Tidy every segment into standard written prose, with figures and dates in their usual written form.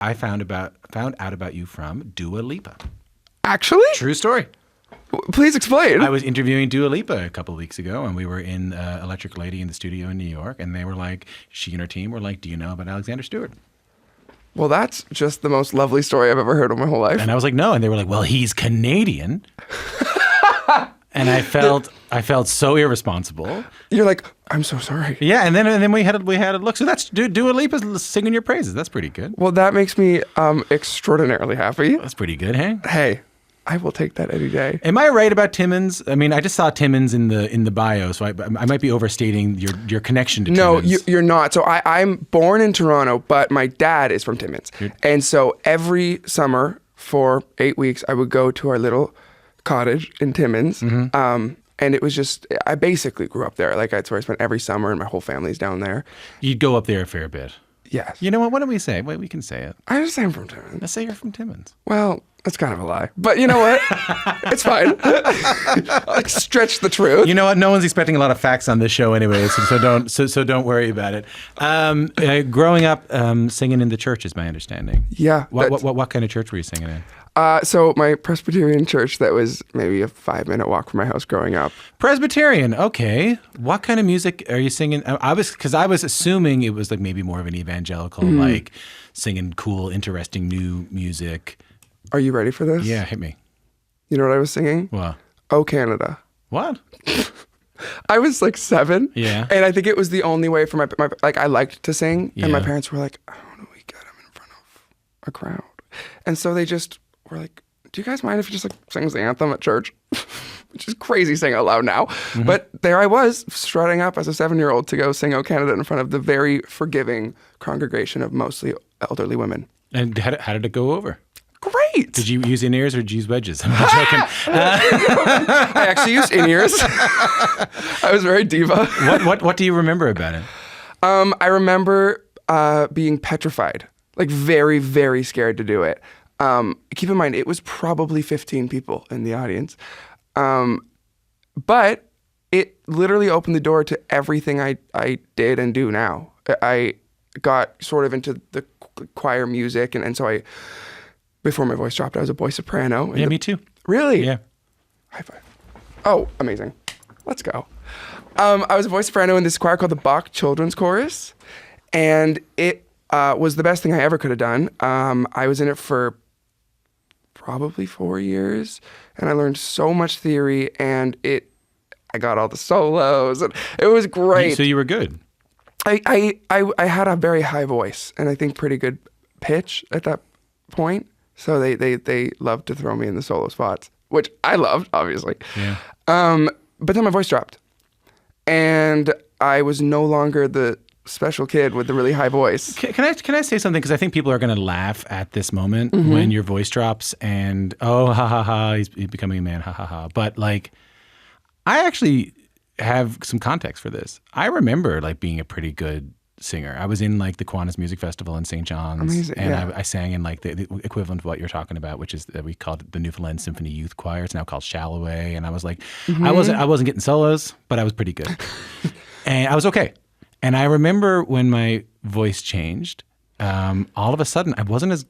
I found out about you from Dua Lipa. Actually? True story. Please explain. I was interviewing Dua Lipa a couple of weeks ago, and we were in Electric Lady in the studio in New York, and they were like, she and her team were like, do you know about Alexander Stewart? Well, that's just the most lovely story I've ever heard in my whole life. And I was like, no. And they were like, well, he's Canadian. And I felt so irresponsible. You're like, I'm so sorry. Yeah, and then we had a look. So that's Dua Lipa singing your praises. That's pretty good. Well, that makes me extraordinarily happy. That's pretty good, hey? Hey, I will take that any day. Am I right about Timmins? I mean, I just saw Timmins in the bio, so I might be overstating your connection to No, Timmins. you're not. So I'm born in Toronto, but my dad is from Timmins. And so every summer for 8 weeks, I would go to our little cottage in Timmins. Mm-hmm. And it was just, I basically grew up there. Like, that's where I spent every summer, and my whole family's down there. You'd go up there a fair bit. Yes. You know what? What do we say? Wait, we can say it. I just say I'm from Timmins. Let's say you're from Timmins. Well, that's kind of a lie. But you know what? It's fine. Like, stretch the truth. You know what? No one's expecting a lot of facts on this show anyway, so don't worry about it. Growing up, singing in the church is my understanding. Yeah. What kind of church were you singing in? So my Presbyterian church, that was maybe a 5-minute walk from my house growing up. Presbyterian, okay. What kind of music are you singing? I was assuming it was like maybe more of an evangelical, like singing cool, interesting new music. Are you ready for this? Yeah, hit me. You know what I was singing? What? Oh, Canada. What? I was like 7. Yeah. And I think it was the only way for my like, I liked to sing. Yeah. And my parents were like, how do we get him in front of a crowd? And so they just were like, do you guys mind if he just like sings the anthem at church? Which is crazy saying out loud now. Mm-hmm. But there I was, strutting up as a 7-year-old to go sing Oh Canada in front of the very forgiving congregation of mostly elderly women. And how did it go over? Great. Did you use in-ears or did you use wedges? I'm not joking. I actually used in-ears. I was very diva. What do you remember about it? I remember being petrified, like very, very scared to do it. Keep in mind, it was probably 15 people in the audience. But it literally opened the door to everything I did and do now. I got sort of into the choir music, and so before my voice dropped, I was a boy soprano. Yeah, me too. Really? Yeah. High five. Oh, amazing. Let's go. I was a voice soprano in this choir called the Bach Children's Chorus, and it was the best thing I ever could have done. I was in it for probably 4 years, and I learned so much theory, and I got all the solos, and it was great. So you were good. I had a very high voice, and I think pretty good pitch at that point. So they loved to throw me in the solo spots, which I loved, obviously. Yeah. But then my voice dropped, and I was no longer the special kid with the really high voice. Can I say something? Because I think people are going to laugh at this moment when your voice drops and, oh, ha, ha, ha, he's becoming a man, ha, ha, ha. But, like, I actually have some context for this. I remember, like, being a pretty good singer. I was in, like, the Kiwanis Music Festival in St. John's. Amazing, and yeah. I sang in, like, the equivalent of what you're talking about, which is that we called it the Newfoundland Symphony Youth Choir. It's now called Shalloway. And I was like, I wasn't getting solos, but I was pretty good. And I was okay. And I remember when my voice changed, all of a sudden I wasn't as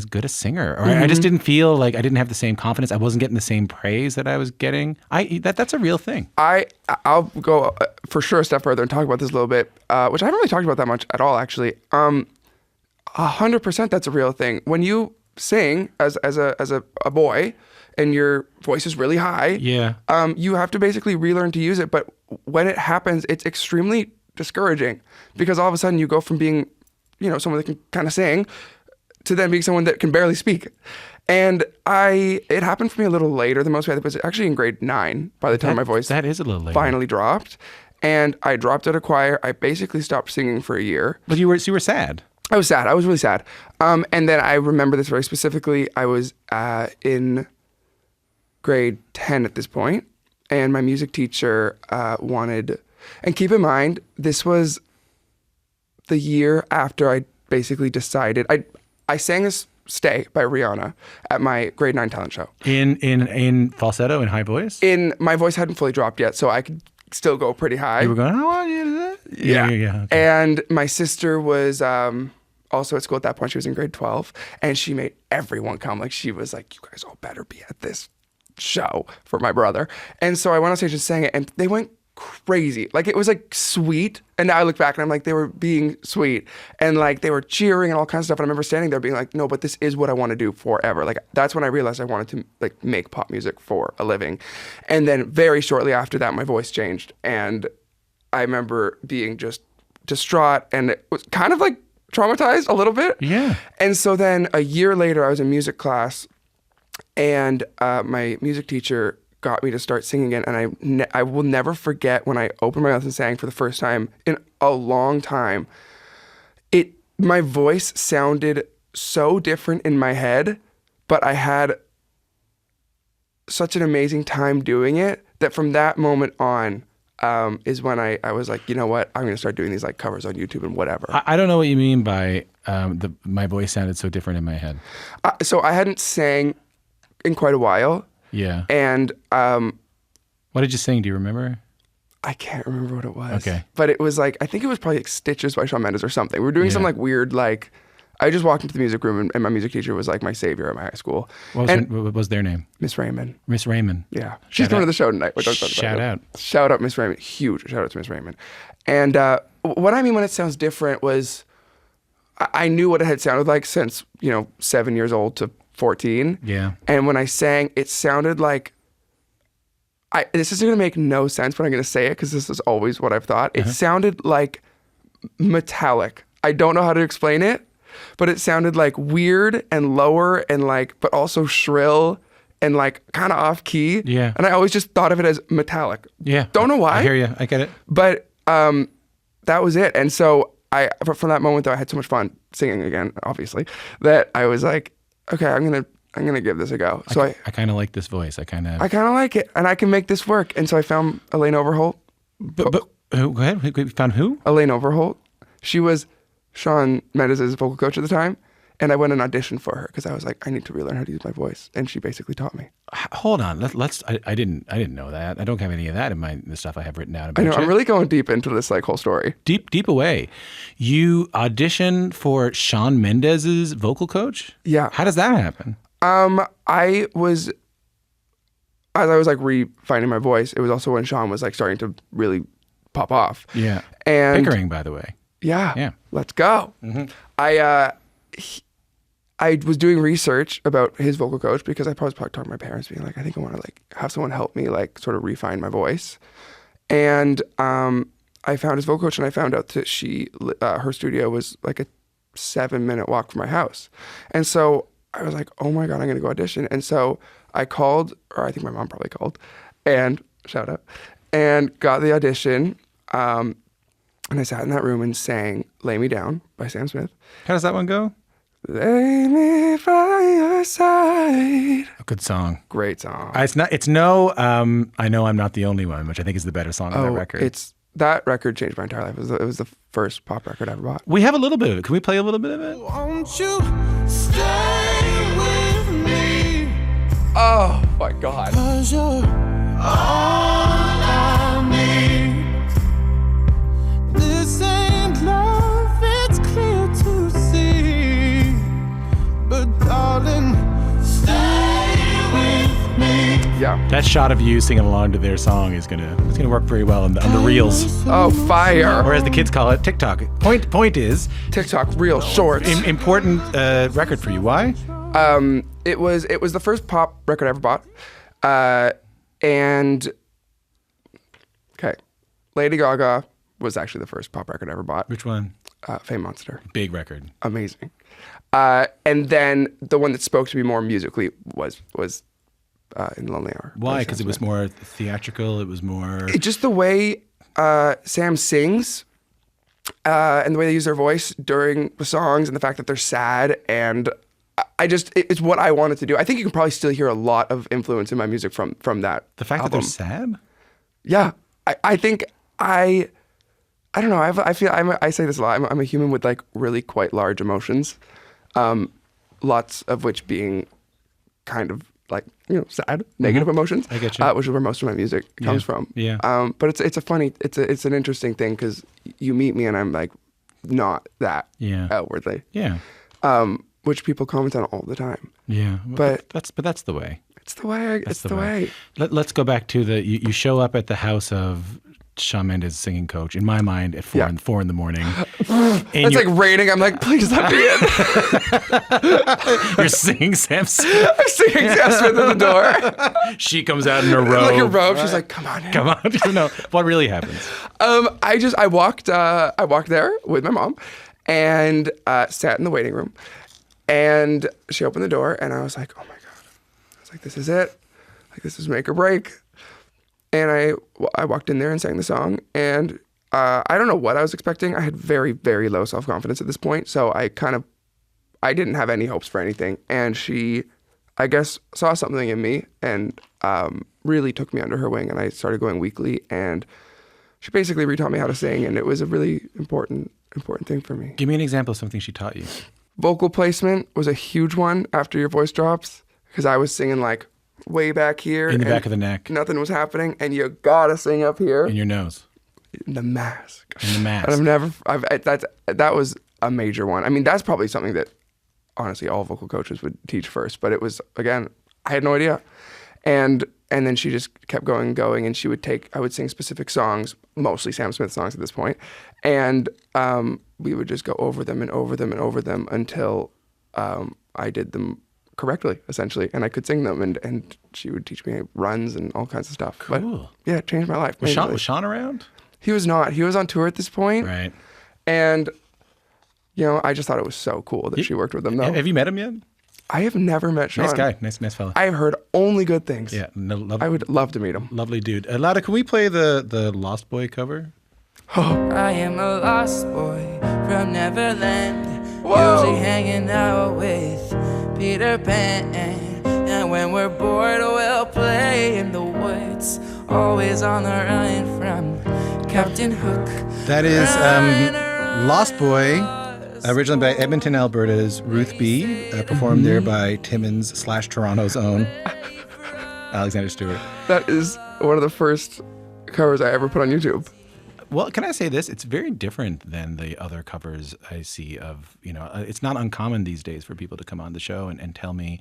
good a singer, or I just didn't feel like I didn't have the same confidence. I wasn't getting the same praise that I was getting. That's a real thing. I'll go for sure a step further and talk about this a little bit, which I haven't really talked about that much at all, actually. 100% that's a real thing. When you sing as a boy and your voice is really high, yeah, you have to basically relearn to use it. But when it happens, it's extremely discouraging, because all of a sudden you go from being, someone that can kind of sing to then being someone that can barely speak. And it happened for me a little later than most people. It was actually in grade 9 by the time my voice that is a little later. Finally dropped. And I dropped out of choir. I basically stopped singing for a year. But you were sad. I was sad. I was really sad. And then I remember this very specifically. I was in grade 10 at this point, and my music teacher wanted... And keep in mind, this was the year after I basically decided... I sang a Stay by Rihanna at my grade 9 talent show. In falsetto, in high voice? My voice hadn't fully dropped yet, so I could still go pretty high. You were going, I want you to do that? Yeah. Okay. And my sister was also at school at that point. She was in grade 12, and she made everyone come. Like, she was like, you guys all better be at this show for my brother. And so I went on stage and sang it, and they went crazy. Like, it was like sweet. And now I look back and I'm like, they were being sweet, and like they were cheering and all kinds of stuff. And I remember standing there being like, no, but this is what I want to do forever. Like, that's when I realized I wanted to like make pop music for a living. And then very shortly after that, my voice changed, and I remember being just distraught, and it was kind of like traumatized a little bit. Yeah. And so then a year later, I was in music class, and my music teacher got me to start singing again. And I will never forget when I opened my mouth and sang for the first time in a long time. My voice sounded so different in my head, but I had such an amazing time doing it that from that moment on is when I was like, you know what, I'm going to start doing these like covers on YouTube and whatever. I don't know what you mean by my voice sounded so different in my head. So I hadn't sang in quite a while. Yeah. And what did you sing? Do you remember? I can't remember what it was. Okay. But it was like, I think it was probably like Stitches by Shawn Mendes or something. We were doing some like weird, like, I just walked into the music room, and my music teacher was like my savior at my high school. What was their name? Miss Raymond. Miss Raymond. Yeah. She's coming to the show tonight. Shout out. Shout out Miss Raymond. Huge shout out to Miss Raymond. And what I mean when it sounds different was I knew what it had sounded like since, 7 years old to 14. Yeah. And when I sang, it sounded like, this is going to make no sense, but I'm going to say it because this is always what I've thought. It sounded like metallic. I don't know how to explain it, but it sounded like weird and lower and like, but also shrill and like kind of off key. Yeah. And I always just thought of it as metallic. Yeah. Don't know why. I hear you. I get it. But that was it. And so from that moment though, I had so much fun singing again, obviously, that I was like, okay, I'm gonna give this a go. So I kind of like this voice. I kind of like it, and I can make this work. And so I found Elaine Overholt. But go ahead. You found who? Elaine Overholt. She was Shawn Mendes' vocal coach at the time, and I went and auditioned for her because I was like, I need to relearn how to use my voice, and she basically taught me. Hold on. Let's. I didn't know that. I don't have any of that in the stuff I have written down about I know. you. I'm really going deep into this like whole story. Deep away. You auditioned for Shawn Mendes' vocal coach? Yeah. How does that happen? I was, as I was like refining my voice, it was also when Shawn was like starting to really pop off. Yeah. And Pickering, by the way. Yeah. Let's go. Mm-hmm. I was doing research about his vocal coach because I probably talked to my parents being like, I think I want to like have someone help me like sort of refine my voice. And I found his vocal coach, and I found out that her studio was like a 7-minute walk from my house. And so I was like, oh my God, I'm going to go audition. And so I called, or I think my mom probably called, and shout out, and got the audition. And I sat in that room and sang Lay Me Down by Sam Smith. How does that one go? Lay me by your side. A good song. Great song. It's no, I Know I'm Not the Only One, which I think is the better song on that record. That record changed my entire life. It was the first pop record I ever bought. We have a little bit of it. Can we play a little bit of it? Won't you stay with me? Oh my God. 'Cause you're all I need. This ain't love, it's clear to see. But darling, stay with me. Yeah. That shot of you singing along to their song is gonna work very well on the reels, Oh, fire. or as the kids call it, TikTok. Point is TikTok, real shorts. important record for you. Why? It was the first pop record I ever bought. And okay, Lady Gaga was actually the first pop record I ever bought. Which one? Fame Monster. Big record. Amazing. And then the one that spoke to me more musically was In the Lonely Hour. Why? Because it was more theatrical. It was more just the way Sam sings. And the way they use their voice during the songs, and the fact that they're sad, and it's what I wanted to do. I think you can probably still hear a lot of influence in my music from that. the fact album. that they're sad. Yeah, I think I don't know. I feel I say this a lot. I'm a human with like really quite large emotions, lots of which being kind of like sad, negative emotions. I get you. Which is where most of my music comes from. Yeah. But it's an interesting thing because you meet me and I'm like not that Yeah. outwardly, Yeah. which people comment on all the time. Yeah. But that's the way. it's the way. It's the way. Let's go back to you show up at the house of Shawn Mendes' singing coach. In my mind, at 4 in the morning. It's like raining. I'm like, please let me in. You're singing Sam Smith. I'm singing Sam Smith at the door. She comes out in a robe. Like a robe. She's like, come on in. Come on. No, what really happens? I walked there with my mom and sat in the waiting room, and she opened the door, and I was like, oh my God. I was like, this is it. Like, this is make or break. And I walked in there and sang the song, and I don't know what I was expecting. I had very, very low self-confidence at this point, so I didn't have any hopes for anything. And she, I guess, saw something in me and really took me under her wing, and I started going weekly, and she basically retaught me how to sing, and it was a really important thing for me. Give me an example of something she taught you. Vocal placement was a huge one after your voice drops, because I was singing like way back here. In the back of the neck. Nothing was happening, and you gotta sing up here. In your nose. In the mask. In the mask. And that was a major one. I mean, that's probably something that honestly all vocal coaches would teach first, but it was, again, I had no idea. And then she just kept going, and I would sing specific songs, mostly Sam Smith songs at this point, and we would just go over them and over them and over them until I did them correctly, essentially, and I could sing them, and she would teach me runs and all kinds of stuff. Cool. But, yeah, it changed my life. Was Shawn around? He was not. He was on tour at this point. Right. And, I just thought it was so cool that she worked with him, though. Have you met him yet? I have never met Shawn. Nice guy. Nice fella. I've heard only good things. Yeah. I would love to meet him. Lovely dude. Lada, can we play the Lost Boy cover? I am a lost boy from Neverland. Whoa. Usually hanging out with Peter Pan. And when we're bored, we'll play in the woods. Always on the run from Captain Hook. That is Lost Boy, originally by Edmonton, Alberta's Ruth B., performed there by Timmins/Toronto's own Alexander Stewart. That is one of the first covers I ever put on YouTube. Well, can I say this? It's very different than the other covers I see of, it's not uncommon these days for people to come on the show and tell me,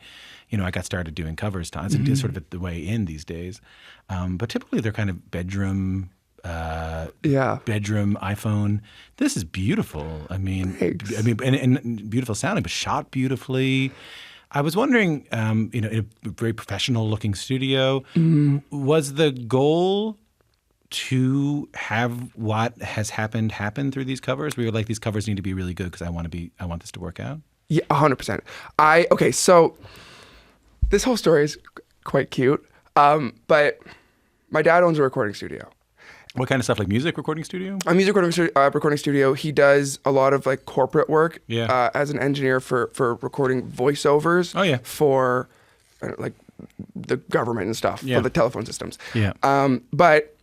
I got started doing covers. It's sort of the way in these days. But typically they're kind of bedroom iPhone. This is beautiful. Thanks. And beautiful sounding, but shot beautifully. I was wondering, in a very professional looking studio, was the goal to have what has happened happen through these covers? We were like, these covers need to be really good because I want this to work out. Yeah, 100%. Okay, so this whole story is quite cute, but my dad owns a recording studio. What kind of stuff, like music recording studio? A music recording studio. He does a lot of like corporate work as an engineer for recording voiceovers. Oh, yeah. For like the government and stuff, for the telephone systems. Yeah. But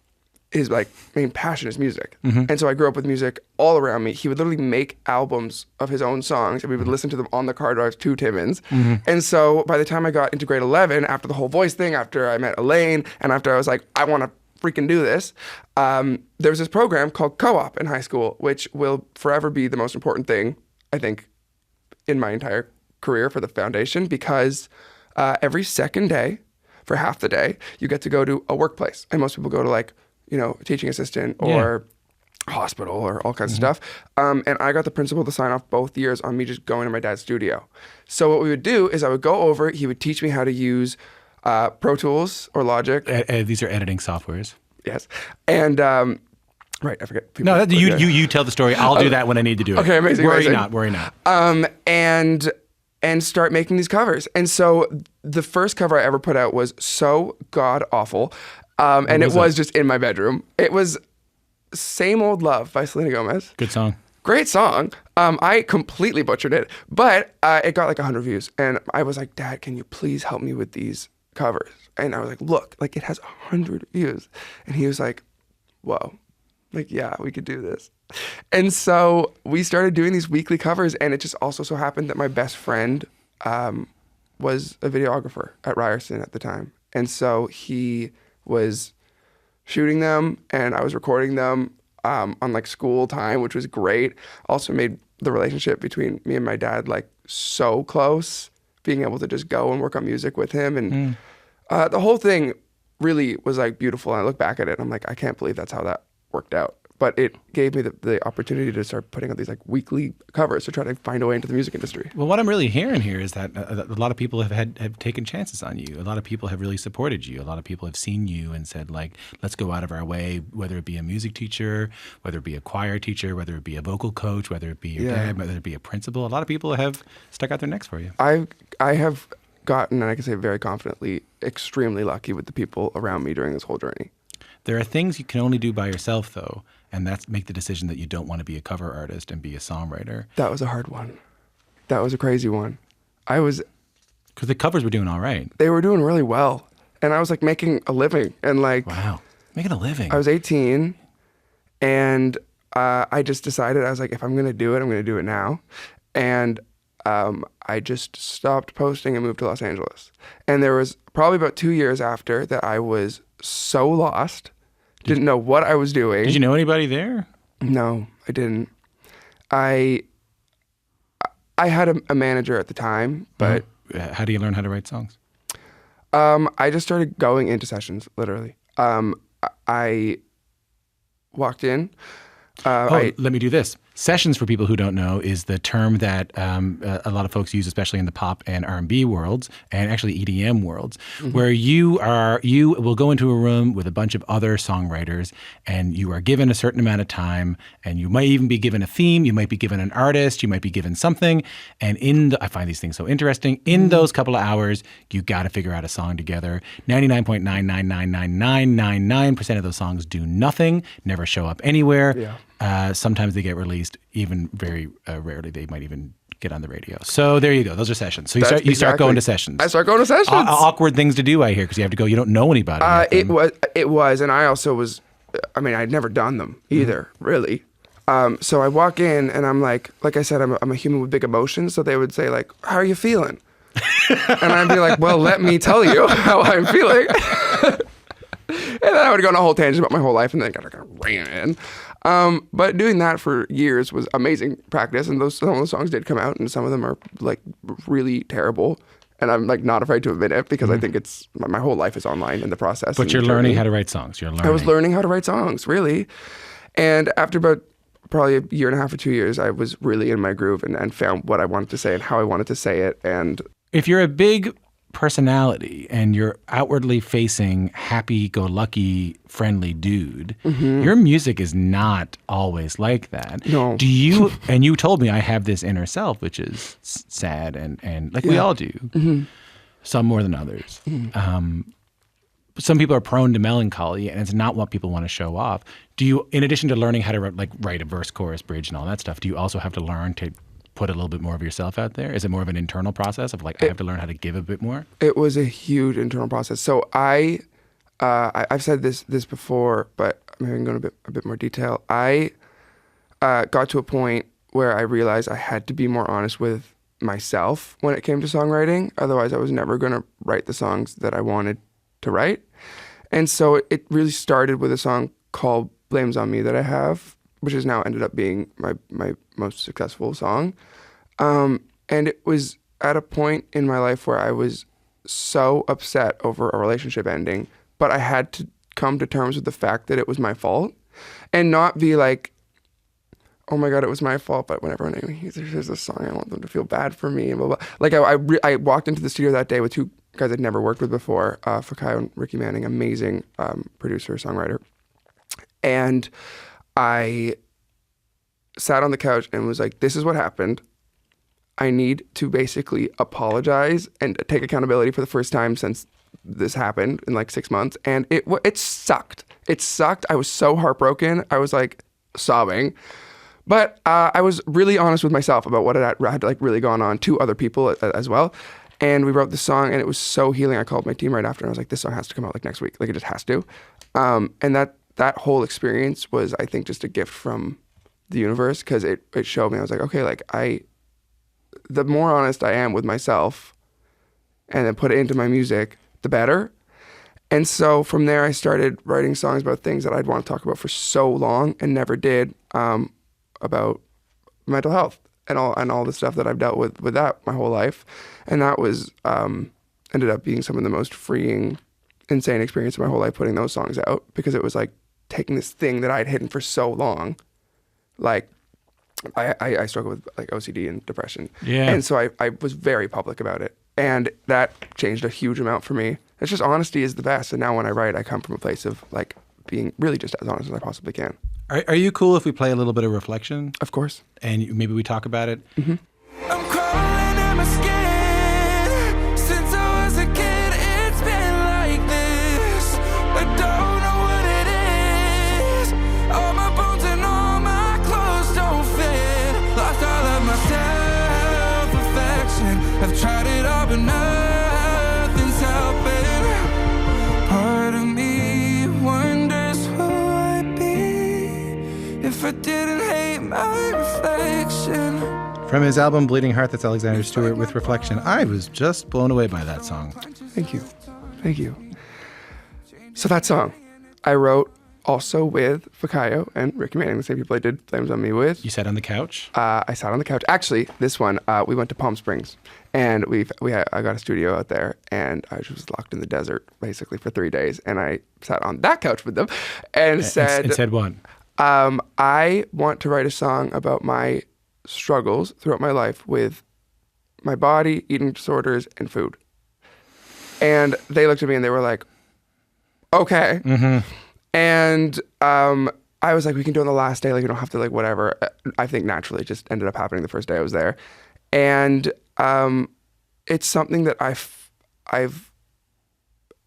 his like main passion is music. And so I grew up with music all around me. He would literally make albums of his own songs, and we would listen to them on the car drives to Timmins. And so by the time I got into grade 11, after the whole voice thing, after I met Elaine, and after I was like, I want to freaking do this, there was this program called Co-op in high school, which will forever be the most important thing, I think, in my entire career for the foundation, because every second day, for half the day, you get to go to a workplace. And most people go to like, teaching assistant or hospital or all kinds of stuff. And I got the principal to sign off both years on me just going to my dad's studio. So what we would do is I would go over, he would teach me how to use Pro Tools or Logic. These are editing softwares. Yes. And, right, I forget. No, you tell the story. I'll do that when I need to do it. Okay, amazing. Worry not. And start making these covers. And so the first cover I ever put out was so god awful. And it was just in my bedroom. It was Same Old Love by Selena Gomez. Good song. Great song. I completely butchered it, but it got like 100 views. And I was like, Dad, can you please help me with these covers? And I was like, look, like it has 100 views. And he was like, whoa, like, yeah, we could do this. And so we started doing these weekly covers, and it just also so happened that my best friend was a videographer at Ryerson at the time. And so he was shooting them and I was recording them. on like school time, which was great. Also made the relationship between me and my dad like so close, being able to just go and work on music with him. And the whole thing really was like beautiful. And I look back at it and I'm like, I can't believe that's how that worked out. But it gave me the opportunity to start putting out these like weekly covers to try to find a way into the music industry. Well, what I'm really hearing here is that a lot of people have taken chances on you. A lot of people have really supported you. A lot of people have seen you and said, like, let's go out of our way, whether it be a music teacher, whether it be a choir teacher, whether it be a vocal coach, whether it be your dad, whether it be a principal. A lot of people have stuck out their necks for you. I have gotten, and I can say very confidently, extremely lucky with the people around me during this whole journey. There are things you can only do by yourself, though, and that's make the decision that you don't want to be a cover artist and be a songwriter. That was a hard one. That was a crazy one. Because the covers were doing all right. They were doing really well. And I was like making a living. And like, wow, making a living. I was 18 and I just decided, I was like, if I'm going to do it, I'm going to do it now. And I just stopped posting and moved to Los Angeles. And there was probably about 2 years after that I was so lost. Didn't know what I was doing. Did you know anybody there? No, I didn't. I had a manager at the time, but... How do you learn how to write songs? I just started going into sessions, literally. I walked in. Let me do this. Sessions, for people who don't know, is the term that a lot of folks use, especially in the pop and R&B worlds, and actually EDM worlds, where you will go into a room with a bunch of other songwriters, and you are given a certain amount of time, and you might even be given a theme, you might be given an artist, you might be given something, and I find these things so interesting. In those couple of hours, you got to figure out a song together. 99.9999999% of those songs do nothing, never show up anywhere. Yeah. Sometimes they get released. Even very rarely, they might even get on the radio. So there you go. Those are sessions. So you start going to sessions. I start going to sessions. Awkward things to do, I hear, because you have to go. You don't know anybody. It was, and I also was. I mean, I'd never done them either, really. So I walk in, and I'm like I said, I'm a human with big emotions. So they would say like, "How are you feeling?" And I'd be like, "Well, let me tell you how I'm feeling." And then I would go on a whole tangent about my whole life, and then I kind of ran in. But doing that for years was amazing practice, and some of those songs did come out, and some of them are like really terrible. And I'm like not afraid to admit it because I think it's my whole life is online in the process. But you're learning how to write songs. I was learning how to write songs, really. And after about probably a year and a half or 2 years, I was really in my groove and found what I wanted to say and how I wanted to say it. And if you're a big personality and you're outwardly facing happy-go-lucky, friendly dude, your music is not always like that. No. Do you? And you told me I have this inner self, which is sad and like we all do. Some more than others. Some people are prone to melancholy, and it's not what people want to show off. Do you, in addition to learning how to write a verse, chorus, bridge, and all that stuff, do you also have to learn to put a little bit more of yourself out there? Is it more of an internal process of like, I have to learn how to give a bit more? It was a huge internal process. So I've said this before, but maybe I can go into a bit more detail. I got to a point where I realized I had to be more honest with myself when it came to songwriting. Otherwise, I was never going to write the songs that I wanted to write. And so it really started with a song called Blames on Me that I have, which has now ended up being my most successful song. And it was at a point in my life where I was so upset over a relationship ending, but I had to come to terms with the fact that it was my fault and not be like, oh my God, it was my fault, but whenever anyone hears this song, I want them to feel bad for me and blah, blah. Like I walked into the studio that day with two guys I'd never worked with before, Fakayo and Ricky Manning, amazing producer, songwriter. And I sat on the couch and was like, this is what happened. I need to basically apologize and take accountability for the first time since this happened in like 6 months. And it sucked. It sucked. I was so heartbroken. I was like sobbing. But I was really honest with myself about what had like really gone on to other people as well. And we wrote the song and it was so healing. I called my team right after and I was like, this song has to come out like next week. Like it just has to. And that whole experience was, I think, just a gift from the universe because it showed me, I was like, okay, like the more honest I am with myself and then put it into my music, the better. And so from there, I started writing songs about things that I'd want to talk about for so long and never did, about mental health and all the stuff that I've dealt with that my whole life. And that was ended up being some of the most freeing, insane experience of my whole life, putting those songs out, because it was like taking this thing that I'd hidden for so long. Like I struggle with like OCD and depression. Yeah. And so I was very public about it. And that changed a huge amount for me. It's just honesty is the best. And now when I write, I come from a place of like being really just as honest as I possibly can. Are you cool if we play a little bit of Reflection? Of course. And maybe we talk about it? Mm-hmm. I'm crawling in my skin. Since I was a kid, it's been like this. I don't know what it is. All my bones and all my clothes don't fit. Lost all of my self-affection. I've tried it all, but nothing's helping. Part of me wonders who I'd be if I didn't hate my reflection. From his album Bleeding Heart, that's Alexander Stewart with Reflection. I was just blown away by that song. Thank you. Thank you. So that song I wrote also with Fakayo and Ricky Manning, the same people I did Flames on Me with. You sat on the couch? I sat on the couch. Actually, this one, we went to Palm Springs, and I got a studio out there, and I was locked in the desert basically for 3 days, and I sat on that couch with them and said... And said what? I want to write a song about my struggles throughout my life with my body, eating disorders, and food. And they looked at me and they were like, okay. Mm-hmm. And I was like, we can do it on the last day. Like, you don't have to, like, whatever. I think naturally it just ended up happening the first day I was there. And it's something that I've,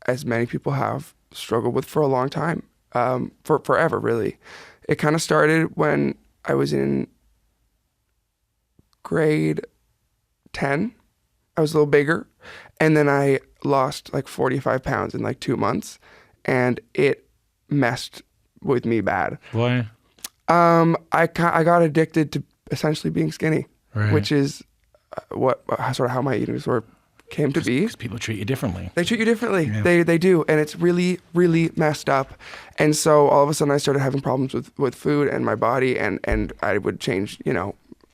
as many people have, struggled with for a long time, for forever, really. It kind of started when I was in grade 10. I was a little bigger. And then I lost like 45 pounds in like 2 months. And it messed with me bad. Why? I got addicted to essentially being skinny, Right. which is sort of how my eating disorder came to be. Because people treat you differently. They treat you differently. Yeah. They do. And it's really, really messed up. And so all of a sudden I started having problems with food and my body, and I would change,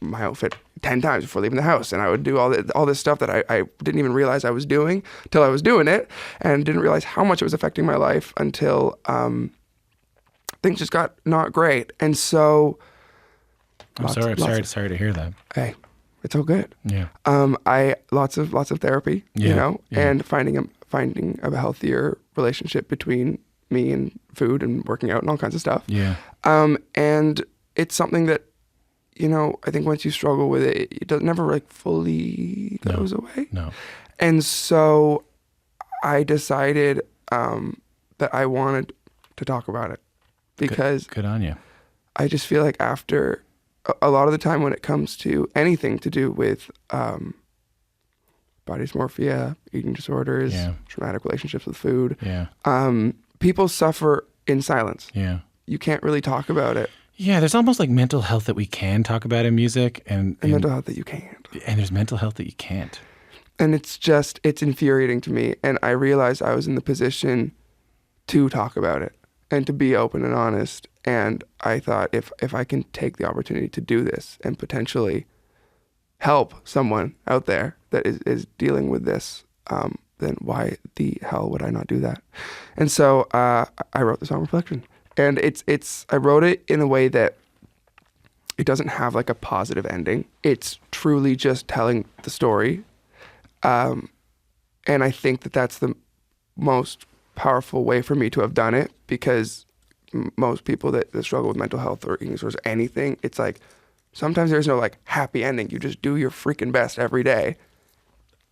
my outfit 10 times before leaving the house. And I would do all this stuff that I didn't even realize I was doing till I was doing it, and didn't realize how much it was affecting my life until things just got not great. And so I'm sorry to hear that. hey, it's all good. Yeah. Lots of therapy, Yeah. and finding a healthier relationship between me and food and working out and all kinds of stuff. Yeah. And it's something that, I think once you struggle with it, it never like fully goes away. No. And so I decided that I wanted to talk about it, because Good on you. I just feel like after a lot of the time when it comes to anything to do with body dysmorphia, eating disorders, Yeah. traumatic relationships with food, Yeah. people suffer in silence. Yeah. You can't really talk about it. Yeah, there's almost like mental health that we can talk about in music, and Mental health that you can't. and there's mental health that you can't. And it's infuriating to me. And I realized I was in the position to talk about it and to be open and honest. And I thought, if I can take the opportunity to do this and potentially help someone out there that is dealing with this, then why the hell would I not do that? And so I wrote the song Reflection. And I wrote it in a way that it doesn't have like a positive ending. It's truly just telling the story. And I think that that's the most powerful way for me to have done it, because most people that struggle with mental health or eating disorders, anything, it's like sometimes there's no like happy ending. You just do your freaking best every day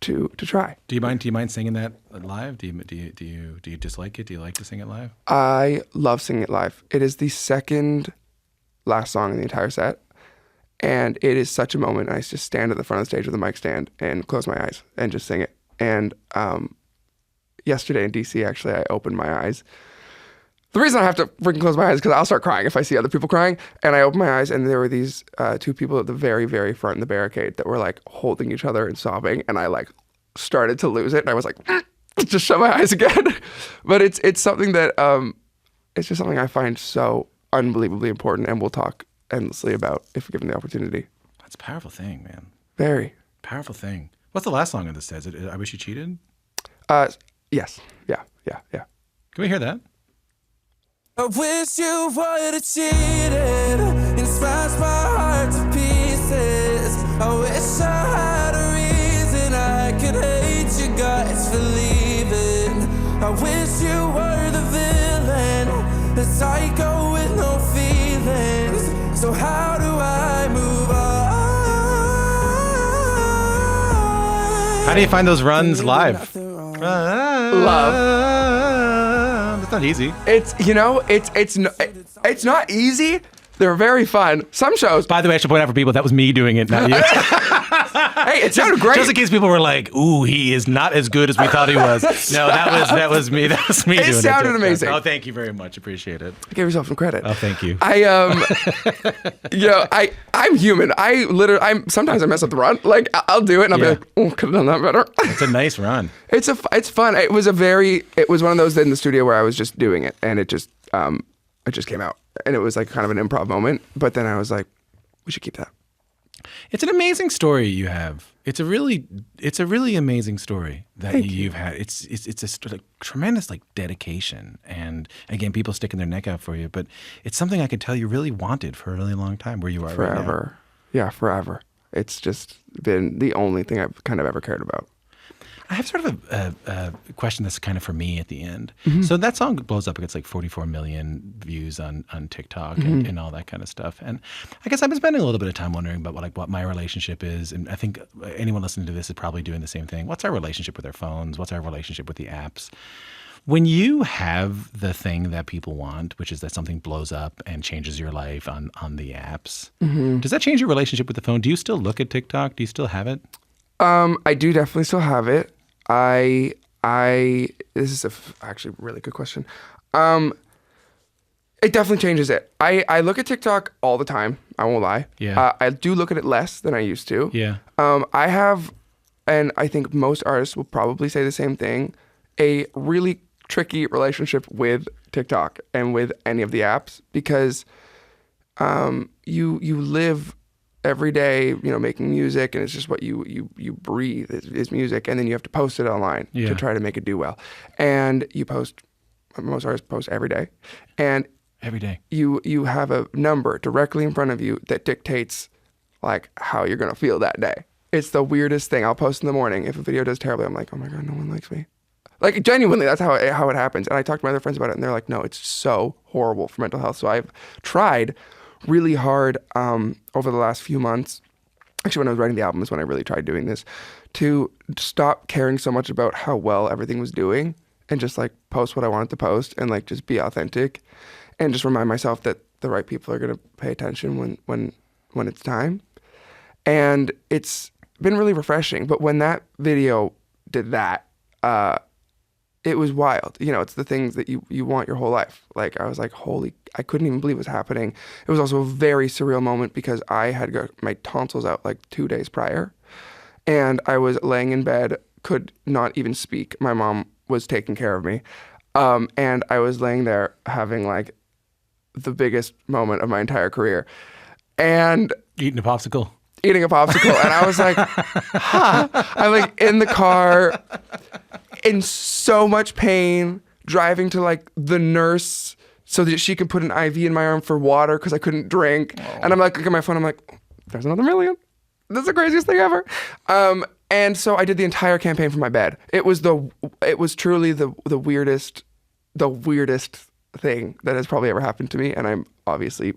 to try. Do you mind singing that live? Do you dislike it? Do you like to sing it live? I love singing it live. It is the second last song in the entire set. And it is such a moment. I just stand at the front of the stage with a mic stand and close my eyes and just sing it. And yesterday in DC, actually, I opened my eyes. The reason I have to freaking close my eyes is because I'll start crying if I see other people crying. And I opened my eyes, and there were these two people at the very, very front in the barricade that were like holding each other and sobbing. And I like started to lose it. And I was like, just shut my eyes again. But it's something that it's just something I find so unbelievably important, and we'll talk endlessly about if given the opportunity. That's a powerful thing, man. Very Powerful thing. What's the last song of this? Is it I Wish You Cheated? Yes, yeah. Can we hear that? I wish you would have cheated and smashed my heart to pieces. I wish I had a reason I could hate you guys for leaving. I wish you were the villain, the psycho with no feelings. So how do I move on? How do you find those runs live? Love. That's not easy. It's not easy. They're very fun. Some shows. By the way, I should point out for people that was me doing it, not you. Hey, it sounded great. Just in case people were like, "Ooh, he is not as good as we thought he was." No, that was me. That was me doing it. It sounded amazing. Oh, thank you very much. Appreciate it. Give yourself some credit. Oh, thank you. I'm human. Sometimes I mess up the run. Like I'll do it and I'll be like, oh, could have done that better. It's a nice run. It's fun. It was one of those in the studio where I was just doing it and it just came out, and it was like kind of an improv moment. But then I was like, we should keep that. It's an amazing story you have. It's a really amazing story that you've had. It's a tremendous dedication, and again, people sticking their neck out for you. But it's something I could tell you really wanted for a really long time. Where you are forever, right now. Yeah, forever. It's just been the only thing I've kind of ever cared about. I have sort of a question that's kind of for me at the end. Mm-hmm. So that song blows up. It gets like 44 million views on TikTok and all that kind of stuff. And I guess I've been spending a little bit of time wondering about what my relationship is. And I think anyone listening to this is probably doing the same thing. What's our relationship with our phones? What's our relationship with the apps? When you have the thing that people want, which is that something blows up and changes your life on the apps, does that change your relationship with the phone? Do you still look at TikTok? Do you still have it? I do definitely still have it. This is actually a really good question. It definitely changes it. I look at TikTok all the time. I won't lie. Yeah. I do look at it less than I used to. Yeah. I have, and I think most artists will probably say the same thing, a really tricky relationship with TikTok and with any of the apps, because you live every day, making music, and it's just what you breathe is music, and then you have to post it online to try to make it do well. And most artists post every day, and every day you have a number directly in front of you that dictates like how you're gonna feel that day. It's the weirdest thing. I'll post in the morning. If a video does terribly, I'm like, oh my God, no one likes me. Like genuinely, that's how it happens. And I talk to my other friends about it, and they're like, no, it's so horrible for mental health. So I've tried really hard over the last few months, actually when I was writing the album is when I really tried doing this, to stop caring so much about how well everything was doing and just like post what I wanted to post and like just be authentic and just remind myself that the right people are going to pay attention when it's time. And it's been really refreshing. But when that video did that, it was wild. It's the things that you want your whole life. Like I was like, I couldn't even believe it was happening. It was also a very surreal moment because I had got my tonsils out like 2 days prior, and I was laying in bed, could not even speak. My mom was taking care of me. And I was laying there having like the biggest moment of my entire career. And eating a popsicle. And I was like, I'm like in the car in so much pain, driving to like the nurse so that she could put an IV in my arm for water because I couldn't drink. Oh. And I'm like, look at my phone. I'm like, there's another million. This is the craziest thing ever. And so I did the entire campaign from my bed. It was truly the weirdest thing that has probably ever happened to me. And I'm obviously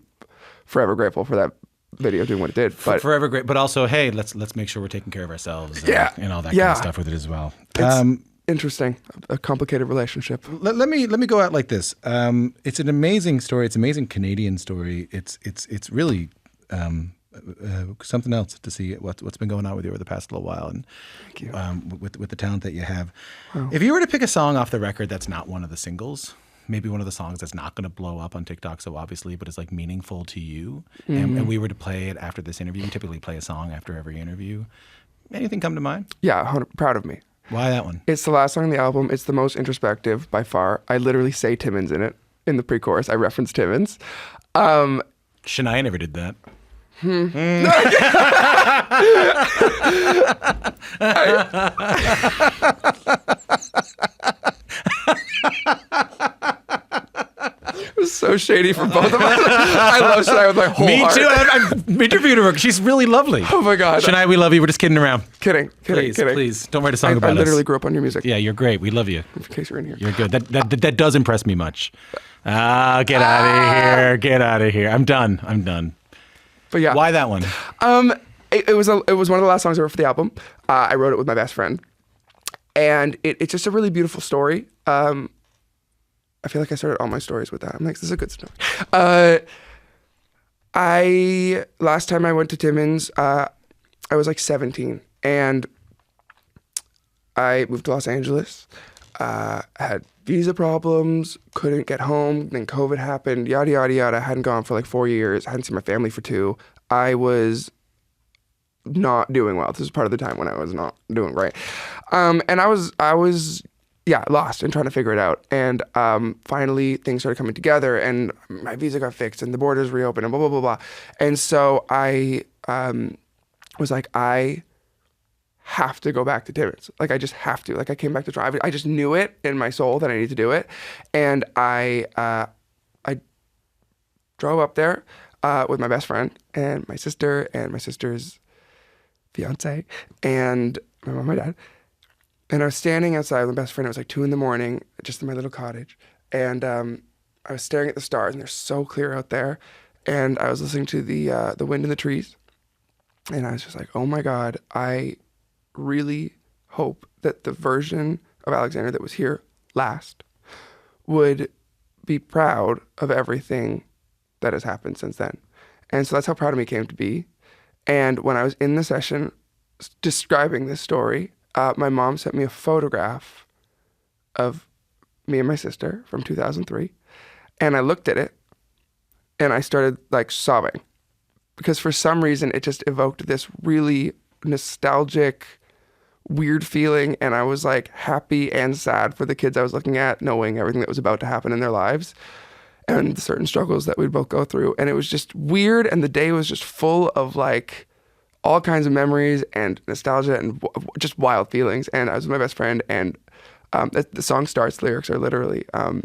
forever grateful for that video doing what it did. But forever great. But also, hey, let's make sure we're taking care of ourselves. And all that kind of stuff with it as well. It's interesting, a complicated relationship. Let me go out like this. It's an amazing story. It's an amazing Canadian story. It's really something else to see what's been going on with you over the past little while, and thank you. With the talent that you have. Wow. If you were to pick a song off the record that's not one of the singles, maybe one of the songs that's not going to blow up on TikTok so obviously, but is like meaningful to you, and we were to play it after this interview, you typically play a song after every interview. Anything come to mind? Yeah, proud of me. Why that one? It's the last song on the album. It's the most introspective by far. I literally say Timmins in it. In the pre-chorus, I reference Timmins. Shania never did that. It was so shady for both of us. I love Shania with my whole Me heart. too. I've interviewed her. She's really lovely. Oh my God. Shania, we love you. We're just kidding around. Kidding. Please. Don't write a song I about us. literally grew up on your music. Yeah, you're great. We love you. In case you're in here. You're good. That does impress me much. Get out of here. Get out of here. I'm done. But yeah. Why that one? It was one of the last songs I wrote for the album. I wrote it with my best friend. And it's just a really beautiful story. I feel like I started all my stories with that. I'm like, this is a good story. Last time I went to Timmins, I was like 17, and I moved to Los Angeles. Had visa problems, couldn't get home. Then COVID happened. Yada yada yada. I hadn't gone for like 4 years. I hadn't seen my family for 2. I was not doing well. This was part of the time when I was not doing right. And I was lost and trying to figure it out. And finally things started coming together and my visa got fixed and the borders reopened and blah, blah, blah, blah. And so I was like, I have to go back to Timmins. Like, I just have to. Like, I came back to drive. I just knew it in my soul that I needed to do it. And I drove up there with my best friend and my sister and my sister's fiance and my mom and my dad. And I was standing outside with my best friend. It was like 2 a.m, just in my little cottage. And I was staring at the stars, and they're so clear out there. And I was listening to the wind in the trees. And I was just like, oh my God, I really hope that the version of Alexander that was here last would be proud of everything that has happened since then. And so that's how Proud of Me came to be. And when I was in the session describing this story, my mom sent me a photograph of me and my sister from 2003. And I looked at it and I started like sobbing because for some reason it just evoked this really nostalgic, weird feeling. And I was like happy and sad for the kids I was looking at, knowing everything that was about to happen in their lives and the certain struggles that we'd both go through. And it was just weird. And the day was just full of like all kinds of memories and nostalgia and just wild feelings. And I was with my best friend, and the song starts, lyrics are literally, my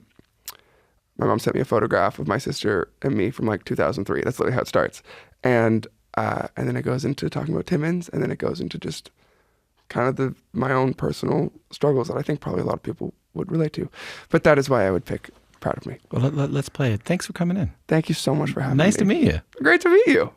mom sent me a photograph of my sister and me from like 2003. That's literally how it starts. And then it goes into talking about Timmins, and then it goes into just kind of my own personal struggles that I think probably a lot of people would relate to. But that is why I would pick Proud of Me. Well, let's play it. Thanks for coming in. Thank you so much for having me. Nice to meet you. Great to meet you.